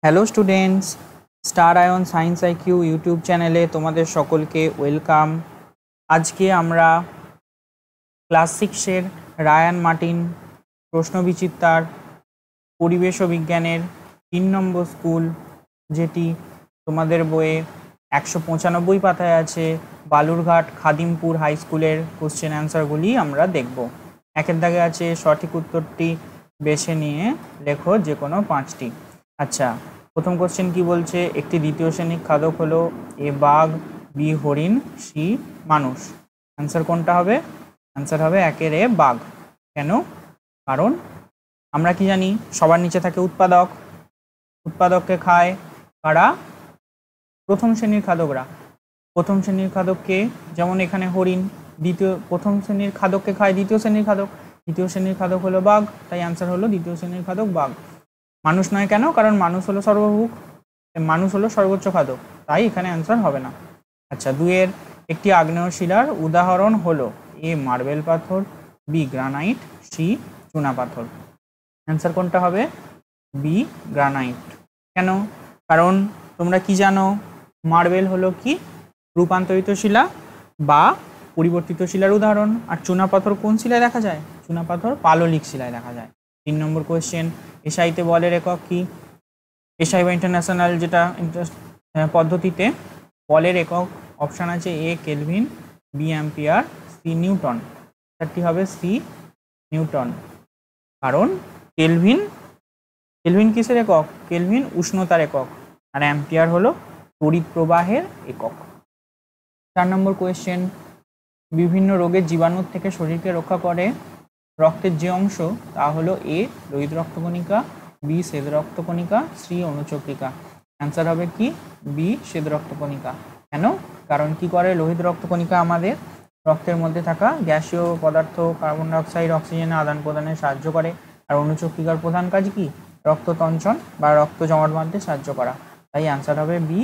Hello students, Star Ion Science IQ YouTube চ্যানেলে তোমাদের সকলকে ওয়েলকাম। আজকে আমরা ক্লাস 6-এর রায়ান মার্টিন প্রশ্নবিচিত্রার পরিবেশ ও বিজ্ঞানের 3 নম্বর স্কুল, যেটি তোমাদের বইয়ে 195 পাতায় আছে, বালুরঘাট খাদিমপুর হাই স্কুলের কোশ্চেন অ্যান্সারগুলি আমরা দেখব। একের দাগে আছে সঠিক উত্তরটি বেছে নিয়ে লেখো যে কোনো 5টি। আচ্ছা, প্রথম কোশ্চেন কি বলছে? একটি দ্বিতীয় শ্রেণীর খাদক হলো এ বাঘ, বি হরিণ, সি মানুষ। অ্যান্সার কোনটা হবে? অ্যান্সার হবে একের এ বাঘ। কেন? কারণ আমরা কি জানি, সবার নিচে থাকে উৎপাদক। উৎপাদককে খায় কারা? প্রথম শ্রেণীর খাদকরা। প্রথম শ্রেণীর খাদককে, যেমন এখানে হরিণ, প্রথম শ্রেণীর খাদককে খায় দ্বিতীয় শ্রেণীর খাদক। দ্বিতীয় শ্রেণীর খাদক হলো বাঘ, তাই অ্যান্সার হলো দ্বিতীয় শ্রেণীর খাদক বাঘ। মানুষ নয় কেন? কারণ মানুষ হলো সর্বভুক, মানুষ হলো সর্বোচ্চ খাদক, তাই এখানে অ্যান্সার হবে না। আচ্ছা, দুইয়ের একটি আগ্নেয় শিলার উদাহরণ হলো এ মার্বেল পাথর, বি গ্রানাইট, সি চুনা পাথর। অ্যান্সার কোনটা হবে? B granite. কেন? কারণ তোমরা কি জানো, মার্বেল হলো কি রূপান্তরিত শিলা বা পরিবর্তিত শিলার উদাহরণ। আর চুনা পাথর কোন শিলায় দেখা যায়? চুনা পাথর পাললিক শিলায় দেখা যায়। 3 নম্বর কোয়েশ্চেন, এসআইতে বলের একক কি? এসআই বা ইন্টারন্যাশনাল যেটা পদ্ধতিতে বলের একক অপশান আছে A kelvin, B ampere, C newton. চারটি হবে সি নিউটন। কারণ কেলভিন কিসের একক? কেলভিন উষ্ণতার একক, আর অ্যাম্পিয়ার হলো তড়িৎ প্রবাহের একক। 4 নম্বর কোয়েশ্চেন, বিভিন্ন রোগের জীবাণুর থেকে শরীরকে রক্ষা করে রক্তের যে অংশ তা হলো এ লোহিত রক্তকণিকা, বি শ্বেত রক্তকণিকা, সি অনুচক্রিকা। অ্যান্সার হবে কি? বি শ্বেত রক্তকণিকা। কেন? কারণ কি করে লোহিত রক্তকণিকা? আমাদের রক্তের মধ্যে থাকা গ্যাসীয় পদার্থ কার্বন ডাইঅক্সাইড অক্সিজেনের আদান প্রদানে সাহায্য করে। আর অনুচক্রিকার প্রধান কাজ কি? রক্ত তঞ্চন বা রক্ত জমাট বাঁধতে সাহায্য করা, তাই অ্যান্সার হবে বি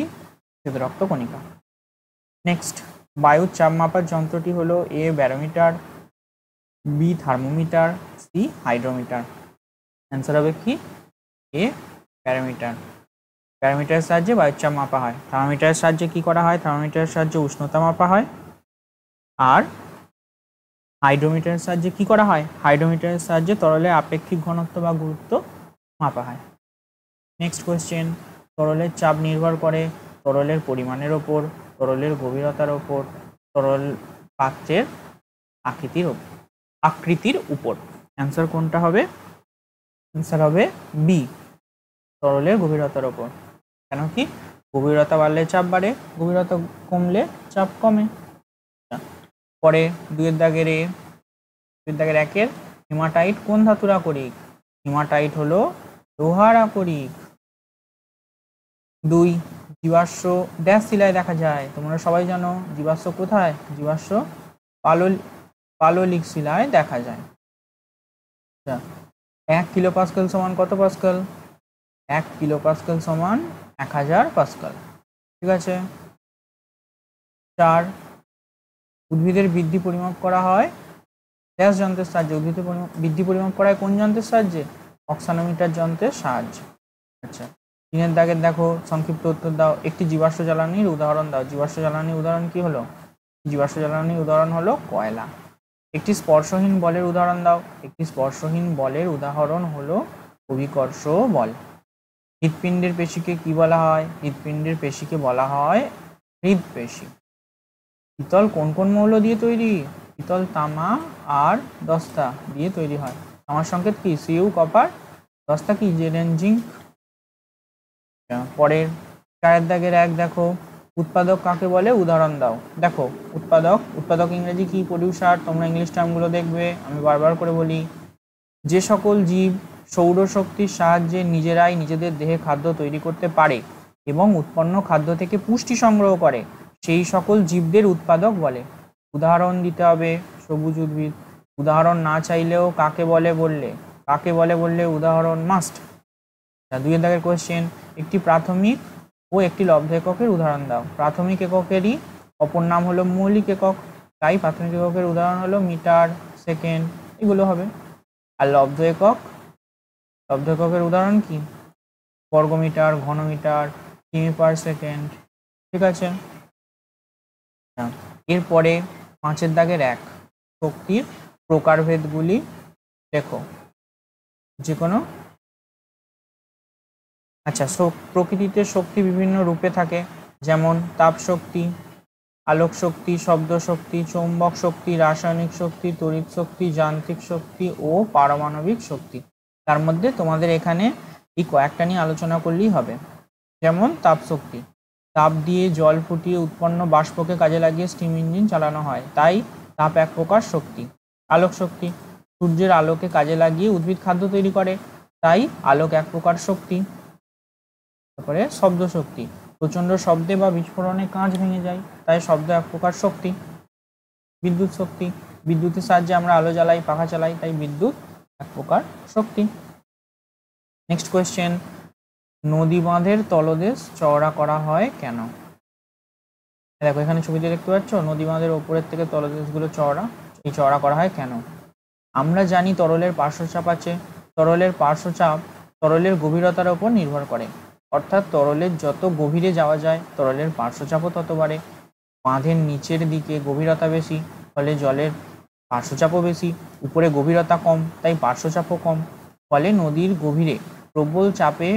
শ্বেত রক্তকণিকা। নেক্সট, বায়ুর চাপ মাপার যন্ত্রটি হলো A barometer, B thermometer, C hydrometer. Answer হবে কি? এ ব্যারোমিটার। ব্যারোমিটারের সাহায্যে বায়ুর চাপ মাপা হয়। থার্মোমিটারের সাহায্যে কি করা হয়? থার্মোমিটারের সাহায্যে উষ্ণতা মাপা হয়। আর হাইড্রোমিটারের সাহায্যে কি করা হয়? হাইড্রোমিটারের সাহায্যে তরলের আপেক্ষিক ঘনত্ব বা গুরুত্ব মাপা হয়। নেক্সট কোয়েশ্চেন, তরলের চাপ নির্ভর করে তরলের পরিমাণের ওপর, তরলের গভীরতার ওপর, তরল পাত্রের আকৃতির উপর। অ্যান্সার কোনটা হবে? অ্যান্সার হবে বি তরলের গভীরতার ওপর। কেন কি? গভীরতা বাড়লে চাপ বাড়ে, গভীরতা কমলে চাপ কমে। পরে দুইয়ের দাগের একের হিমাটাইট কোন ধাতুর আকরিক? হিমাটাইট হলো লোহার আকরিক। 2, জীবাশ্ম ড্যাশ শিলায় দেখা যায়? তোমরা সবাই জানো জীবাশ্ম কোথায়? জীবাশ্ম পাললিক শিলায় দেখা যায়। 1 কিলো পাস্কাল সমান কত পাস্কাল? 1 কিলো পাস্কাল সমান 1000 পাস্কাল। ঠিক আছে। 4, উদ্ভিদের বৃদ্ধি পরিমাপ করা হয় ড্যাশ যন্ত্রের সাহায্যে? উদ্ভিদের বৃদ্ধি পরিমাপ করা হয় কোন যন্ত্রের সাহায্যে? অক্সানোমিটার যন্ত্রের সাহায্যে। আচ্ছা, 3 দাগের দেখো, সংক্ষিপ্ত উত্তর দাও। একটি জীবাশ্ম জ্বালানির উদাহরণ দাও। জীবাশ্ম জ্বালানির উদাহরণ কি হলো? জীবাশ্ম জ্বালানির উদাহরণ হলো কয়লা। একটি স্পর্শহীন বলের উদাহরণ দাও। একটি স্পর্শহীন বলের উদাহরণ হলো অভিকর্ষ বল। হৃৎপিণ্ডের পেশিকে কি বলা হয়? হৃৎপিণ্ডের পেশিকে বলা হয় হৃদপেশি। পিতল কোন কোন মৌল দিয়ে তৈরি? পিতল তামা আর দস্তা দিয়ে তৈরি হয়। তামার সংকেত কি? সিউ কপার, দস্তা কি? Z zinc. পরের 4 দাগের 1 দেখো, উৎপাদক কাকে বলে? উদাহরণ দাও। দেখো, উৎপাদক ইংরেজি কি? প্রডিউসার। তোমরা ইংলিশ টার্মগুলো দেখবে, আমি বারবার করে বলি। যে সকল জীব সৌরশক্তির সাহায্যে নিজেরাই নিজেদের দেহে খাদ্য তৈরি করতে পারে এবং উৎপন্ন খাদ্য থেকে পুষ্টি সংগ্রহ করে, সেই সকল জীবদের উৎপাদক বলে। উদাহরণ দিতে হবে সবুজ উদ্ভিদ। উদাহরণ না চাইলেও কাকে বলে বললে উদাহরণ মাস্ট। 2 দাগের কোয়েশ্চেন, একটি প্রাথমিক ও একটি লব্ধ এককের উদাহরণ দাও। প্রাথমিক এককেরই অপর নাম হলো মৌলিক একক, তাই প্রাথমিক এককের উদাহরণ হলো মিটার, সেকেন্ড, এগুলো হবে। আর লব্ধ এককের উদাহরণ কি? বর্গমিটার, ঘনমিটার, কিমি পার সেকেন্ড। ঠিক আছে, এরপরে 5 দাগের 1 শক্তির প্রকারভেদগুলি দেখো। যে কোনো আচ্ছা, প্রকৃতিতে শক্তি বিভিন্ন রূপে থাকে, যেমন তাপ শক্তি, আলোক শক্তি, শব্দ শক্তি, চৌম্বক শক্তি, রাসায়নিক শক্তি, তড়িৎ শক্তি, যান্ত্রিক শক্তি ও পারমাণবিক শক্তি। তার মধ্যে তোমাদের এখানে এই কয়েকটা নিয়ে আলোচনা করলেই হবে। যেমন তাপ শক্তি, তাপ দিয়ে জল ফুটিয়ে উৎপন্ন বাষ্পকে কাজে লাগিয়ে স্টিম ইঞ্জিন চালানো হয়, তাই তাপ এক প্রকার শক্তি। আলোক শক্তি, সূর্যের আলোকে কাজে লাগিয়ে উদ্ভিদ খাদ্য তৈরি করে, তাই আলোক এক প্রকার শক্তি। তারপরে শব্দ শক্তি, প্রচণ্ড শব্দে বা বিস্ফোরণে কাঁচ ভেঙে যায়, তাই শব্দ এক প্রকার শক্তি। বিদ্যুৎ শক্তি, বিদ্যুতের সাহায্যে আমরা আলো জ্বালাই, পাখা চালাই, তাই বিদ্যুৎ এক প্রকার শক্তি। নেক্সট কোয়েশ্চেন, নদী বাঁধের তলদেশ চওড়া করা হয় কেন? দেখো এখানে ছবিতে দেখতে পাচ্ছ, নদী বাঁধের ওপরের থেকে তলদেশগুলো চওড়া, এই চওড়া করা হয় কেন? আমরা জানি তরলের পার্শ্বচাপ আছে, তরলের পার্শ্বচাপ তরলের গভীরতার উপর নির্ভর করে, অর্থাৎ তরলের যত গভীরে যাওয়া যায় তরলের পার্শ্বচাপও তত বাড়ে। বাঁধের নিচের দিকে গভীরতা বেশি, ফলে জলের পার্শ্বচাপও বেশি, উপরে গভীরতা কম, তাই পার্শ্বচাপও কম। ফলে নদীর গভীরে প্রবল চাপে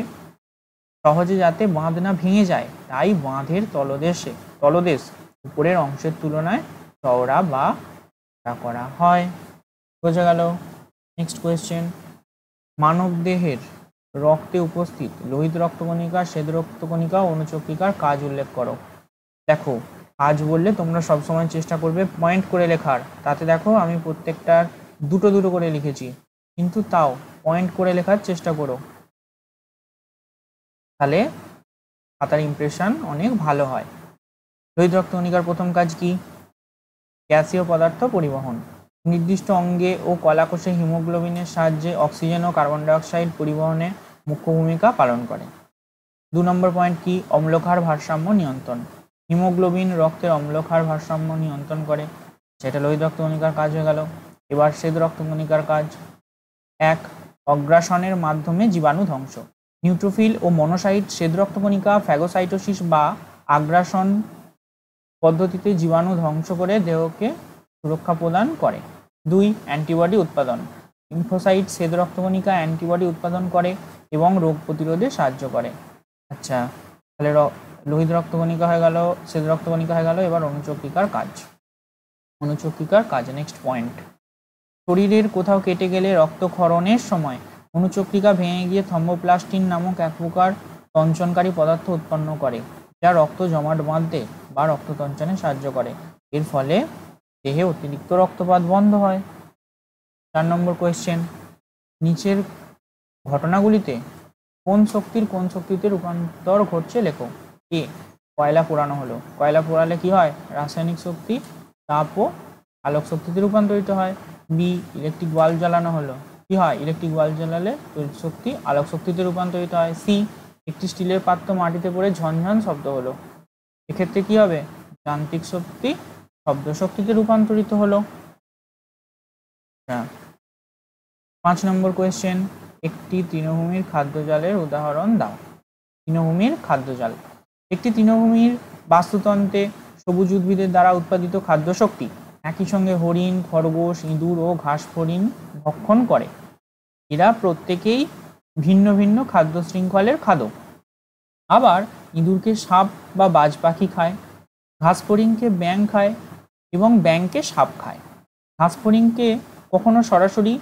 সহজে যাতে বাঁধ না ভেঙে যায়, তাই বাঁধের তলদেশ উপরের অংশের তুলনায় চওড়া বা করা হয়। বোঝা গেল? নেক্সট কোয়েশ্চেন, মানব দেহের রক্তে উপস্থিত লোহিত রক্তকণিকা, শ্বেত রক্তকণিকা ও অনুচক্রিকার কাজ উল্লেখ করো। দেখো কাজ বললে তোমরা সবসময় চেষ্টা করবে পয়েন্ট করে লেখার, তাতে দেখো আমি প্রত্যেকটার দুটো দুটো করে লিখেছি, কিন্তু তাও পয়েন্ট করে লেখার চেষ্টা করো, তাহলে খাতার ইমপ্রেশন অনেক ভালো হয়। লোহিত রক্তকণিকার প্রথম কাজ কি? গ্যাসীয় পদার্থ পরিবহন। নির্দিষ্ট অঙ্গে ও কলাকোষে হিমোগ্লোবিনের সাহায্যে অক্সিজেন ও কার্বন ডাইঅক্সাইড পরিবহনে মুখ্য ভূমিকা পালন করে। 2 নম্বর পয়েন্ট কি? অম্লক্ষার ভারসাম্য নিয়ন্ত্রণ। হিমোগ্লোবিন রক্তের অম্লক্ষার ভারসাম্য নিয়ন্ত্রণ করে, সেটা লোহিত রক্তকণিকার কাজ হয়ে গেল। এবার শ্বেত রক্তকণিকার কাজ। 1. অগ্রাসনের মাধ্যমে জীবাণু ধ্বংস। নিউট্রোফিল ও মনোসাইট শ্বেত রক্তকণিকা ফ্যাগোসাইটোসিস বা আগ্রাসন পদ্ধতিতে জীবাণু ধ্বংস করে দেহকে সুরক্ষা প্রদান করে। 2. অ্যান্টিবডি উৎপাদন। লিম্ফোসাইট শ্বেত রক্তকণিকা অ্যান্টিবডি উৎপাদন করে এবং রোগ প্রতিরোধে সাহায্য করে। আচ্ছা, তাহলে লোহিত রক্তকণিকা হয়ে গেল, শ্বেত রক্তকণিকা হয়ে গেল। এবার অনুচক্রিকার কাজ। নেক্সট পয়েন্ট, শরীরের কোথাও কেটে গেলে রক্তক্ষরণের সময় অনুচক্রিকা ভেঙে গিয়ে থ্রম্বোপ্লাস্টিন নামক এক প্রকার তঞ্চনকারী পদার্থ উৎপন্ন করে, যা রক্ত জমাট বাঁধতে বা রক্ত তঞ্চনে সাহায্য করে। এর ফলে দেহে অতিরিক্ত রক্তপাত বন্ধ হয়। 4 নম্বর কোয়েশ্চেন, নিচের ঘটনাগুলিতে কোন শক্তিতে রূপান্তর ঘটছে লেখো। এ, কয়লা পোড়ানো হলো, কয়লা পোড়ালে কি হয়? রাসায়নিক শক্তি তাপ ও আলোক শক্তিতে রূপান্তরিত হয়। বি, ইলেকট্রিক বাল্ব জ্বালানো হলো, কি হয়? ইলেকট্রিক বাল্ব জ্বালালে তড়িৎ শক্তি আলোক শক্তিতে রূপান্তরিত হয়। সি, একটি স্টিলের পাত্র মাটিতে পড়ে ঝনঝন শব্দ হলো, এক্ষেত্রে কি হবে? যান্ত্রিক শক্তি শব্দ শক্তিতে রূপান্তরিত হলো। 5 নম্বর কোয়েশ্চেন, একটি তৃণভূমির খাদ্যজালের উদাহরণ দাও। তৃণভূমির খাদ্যজাল। একটি তৃণভূমির বাস্তুতন্ত্রে সবুজ উদ্ভিদের দ্বারা উৎপাদিত খাদ্য শক্তি একই সঙ্গে হরিণ, খরগোশ, ইঁদুর ও ঘাস ফড়িং ভক্ষণ করে। এরা প্রত্যেকেই ভিন্ন ভিন্ন খাদ্য শৃঙ্খলের খাদক। আবার ইঁদুরকে সাপ বা বাজ পাখি খায়, ঘাস ফড়িংকে ব্যাঙ খায় এবং ব্যাঙকে সাপ খায়। ঘাস ফড়িংকে কখনো সরাসরি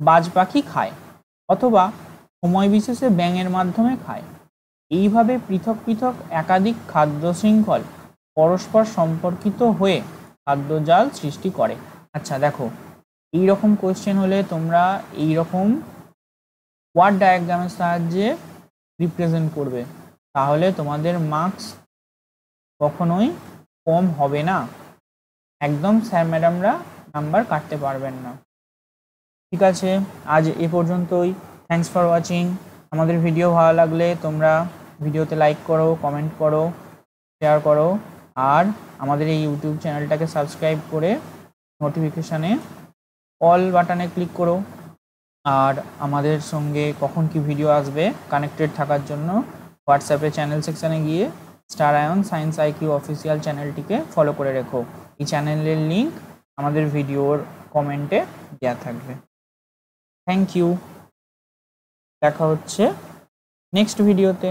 বাজ পাখি খায় অথবা সময় বিশেষে ব্যাঙের মাধ্যমে খায়। এইভাবে পৃথক পৃথক একাধিক খাদ্য শৃঙ্খল পরস্পর সম্পর্কিত হয়ে খাদ্যজাল সৃষ্টি করে। আচ্ছা দেখো, এইরকম কোয়েশ্চেন হলে তোমরা এইরকম ওয়ার্ড ডায়াগ্রামের সাহায্যে রিপ্রেজেন্ট করবে, তাহলে তোমাদের মার্কস কখনোই কম হবে না, একদম স্যার ম্যাডামরা নাম্বার কাটতে পারবেন না। ঠিক আছে, আজ এ পর্যন্তই। Thanks for watching. আমাদের ভিডিও ভালো লাগলে তোমরা ভিডিওতে লাইক করো, কমেন্ট করো, শেয়ার করো, আর আমাদের এই ইউটিউব চ্যানেলটাকে সাবস্ক্রাইব করে নোটিফিকেশানে অল বাটনে ক্লিক করো। আর আমাদের সঙ্গে কখন কি ভিডিও আসবে কানেক্টেড থাকার জন্য হোয়াটসঅ্যাপে চ্যানেল সেকশানে গিয়ে Star Ion Science IQ official চ্যানেলটিকে ফলো করে রেখো। এই চ্যানেলের লিঙ্ক আমাদের ভিডিওর কমেন্টে দেওয়া থাকবে। থ্যাংক ইউ, দেখা হচ্ছে নেক্সট ভিডিওতে।